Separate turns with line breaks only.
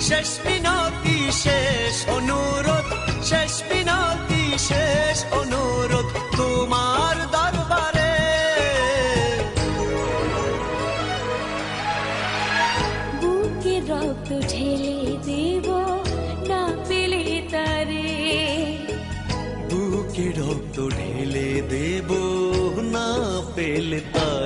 শেষ মিনতি শেষ অনুরোধ, শেষ মিনতি শেষ অনুরোধ তোমার দরবারে।
বুকে রক্ত ঢেলে দেব না পেলে তারে,
বুকে রক্ত ঢেলে দেব না পেলে তারে।